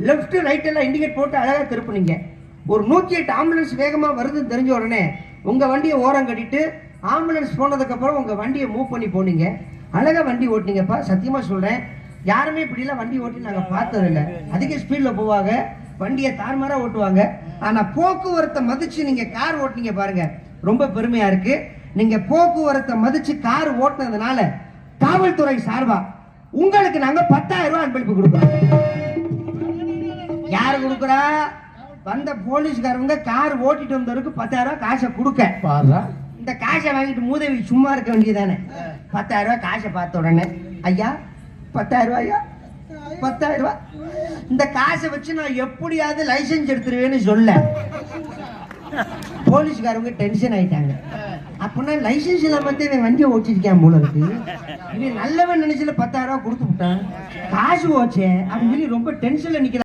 Left right எல்லாம் indicate போட்டு அழகா திருப்புனீங்க. ஒரு 108 ஆம்புலன்ஸ் வேகமா வருதுன்னு தெரிஞ்ச உடனே உங்க வண்டியை ஓரம் கட்டிட்டு ஆம்புலன்ஸ் போனதுக்கு அப்புறம் உங்க வண்டியை மூவ் பண்ணி போனீங்க. அழகா வண்டி ஓட்டினீங்கப்பா. சத்தியமா சொல்றேன், யாருமே இப்படிலாம் வண்டி ஓட்டி நாங்க பார்த்ததில்லை. அதிக ஸ்பீட்ல போவாங்க, வண்டியை தார்மாரா ஓட்டுவாங்க. ஆனா போக்குவரத்தை மதிச்சு நீங்க கார் ஓட்டுனீங்க பாருங்க, ரொம்ப பெருமையா இருக்கு. நீங்க போக்குவரத்தை மதிச்சு கார் ஓட்டுனதுனால காவல்துறை சார்பா உங்களுக்கு நாங்க 10,000 ரூபாய் அன்பளிப்பு கொடுக்குறோம். யாரு கொடுக்குறா? வந்த போலீஸ்காரங்க கார் ஓட்டிட்டு வந்தவருக்கு 10,000 ரூபாய் காசை கொடுக்க. இந்த காசை வாங்கிட்டு மூதேவி சும்மா இருக்க வேண்டியதானே? 10,000 ரூபாய் காசை பார்த்த உடனே, ஐயா 10,000 ரூபாயா, 10,000 ரூபாய், இந்த காசை வச்சு நான் எப்படியாவது லைசன்ஸ் எடுத்துருவேன்னு சொல்ல போலீஸ்காரங்க டென்ஷன் ஆயிட்டாங்க. அப்படின்னா லைசன்ஸ் இல்லாம இவன் வண்டியை ஓட்டிருக்கான் போல இருக்கு, இவன் நல்லவன் நினைச்சல 10,000 ரூபாய் கொடுத்து விட்டான், காசு ஓச்சே அப்படின்னு சொல்லி ரொம்ப டென்ஷன்ல நிக்கிறான்.